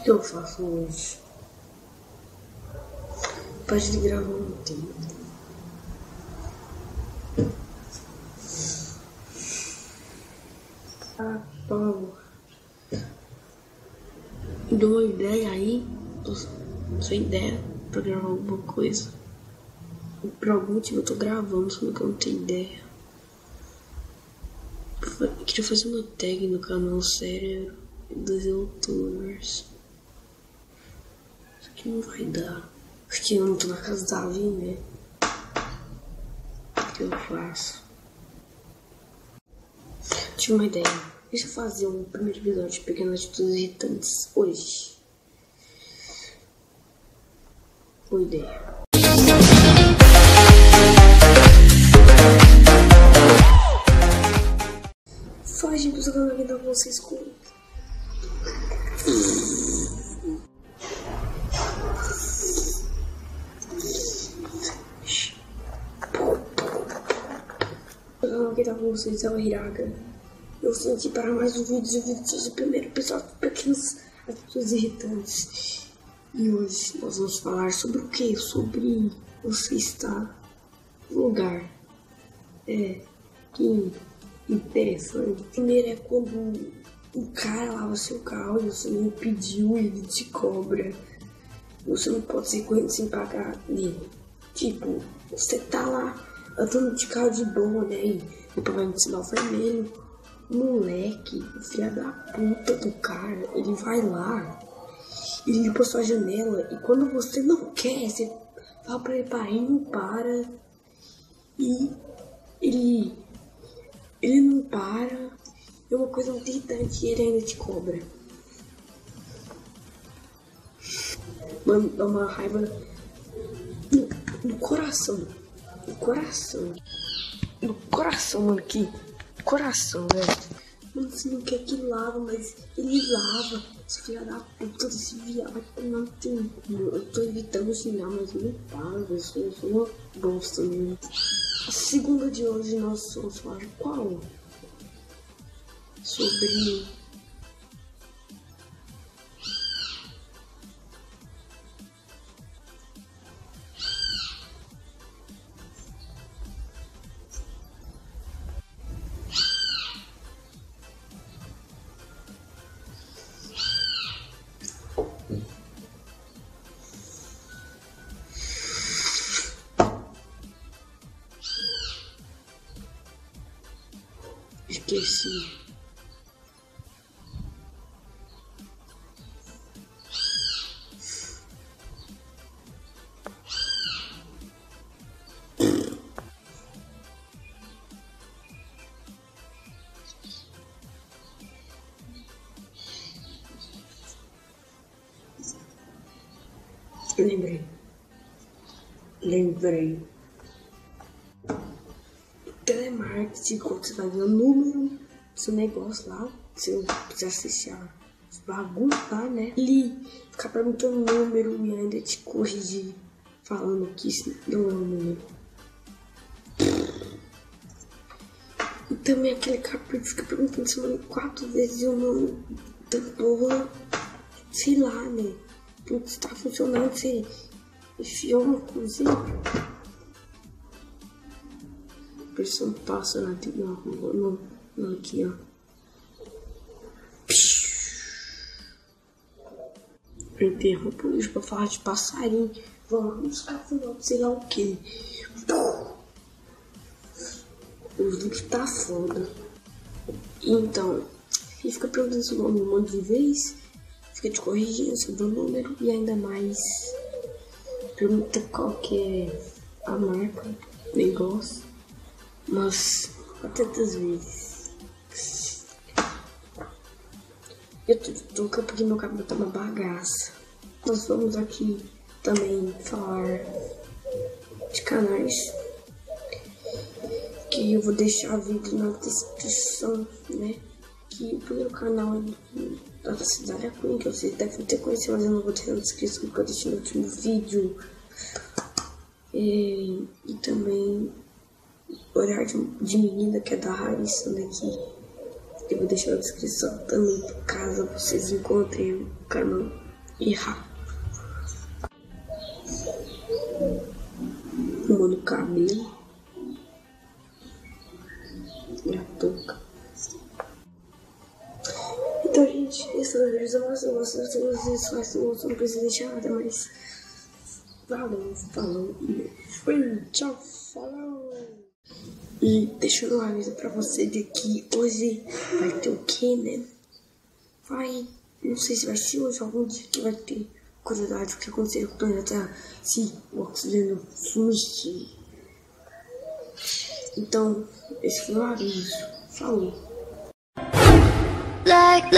que eu faço hoje? Pode de gravar um tempo. Paulo, deu uma ideia aí, sua ideia pra gravar alguma coisa. Por algum motivo eu tô gravando, só que eu não tenho ideia. Eu queria fazer uma tag no canal Cérebro dos Youtubers. Só que não vai dar. Porque eu não tô na casa da Davi, né? O que eu faço? Tive uma ideia. Deixa eu fazer um primeiro episódio de Pequenas Atitudes Irritantes hoje. Boa ideia. Fala, gente, eu tô falando aqui pra vocês com... Eu quero com vocês, é o Iraga. Eu vim aqui para mais um vídeo do primeiro episódio de Pequenas Atitudes Irritantes. E hoje nós vamos falar sobre o que? Sobre você estar no lugar. Que interessante. Primeiro é quando o cara lava seu carro e você não pediu e ele te cobra. Você não pode ser correndo sem pagar nele. Tipo, você tá lá andando de carro de boa, né? E depois vai no sinal vermelho. Moleque, o filho da puta do cara, ele vai lá, ele limpa sua janela e quando você não quer, você fala pra ele parar e não para. E ele não para. É uma coisa muito irritante e ele ainda te cobra. Mano, dá uma raiva no coração. No coração. No coração, mano, que coração, velho. Mano, você não quer que lava, mas ele lava. Esse filho da puta desse viado vai tomar tempo. Eu tô evitando xingar, mas não para, velho. Eu sou uma bosta mesmo. A segunda de hoje nós vamos falar qual? Sobre... Esqueci. Lembrei. Telemarketing, quando você vai ver o número do seu negócio lá, se eu quiser assistir os bagulhos lá, né? Ele fica perguntando o número e ainda te corrigir, falando que isso não é o número. E também aquele cara que fica perguntando semana 4 vezes o nome da porra, sei lá, né? Putz, tá funcionando, você enfiou uma cozinha. A pessoa passa na rua, não, aqui, ó. Eu interrompo isso pra falar de passarinho. Vamos buscar final de sei lá o que. O vídeo tá foda. Então, ele fica perguntando seu nome um monte de vezes. Fica te corrigindo sobre o número. E ainda mais, pergunta qual que é a marca do negócio. Mas, até tantas vezes. Eu tô porque meu cabelo tá uma bagaça. Nós vamos aqui também falar de canais. Que eu vou deixar vídeo na descrição, né? Que o primeiro canal da cidade é Cunha, que vocês devem ter conhecido, mas eu não vou deixar na descrição porque eu deixei no último vídeo. E também Olhar de Menina, que é da Raíssa daqui. Eu vou deixar na descrição também, caso vocês encontrem o canal errar. Arrumando o cabelo e a touca. Então, gente, esse é o vídeo. Se vocês fazem, não precisa deixar nada mais. Valeu, falou e foi. Tchau, falou. E deixa eu avisar pra você de que hoje vai ter o quê, né? Não sei se vai ser hoje, algum dia que vai ter curiosidade do que aconteceu com o planeta se o oxigênio sumir. Então, esse foi o aviso. Falou. Like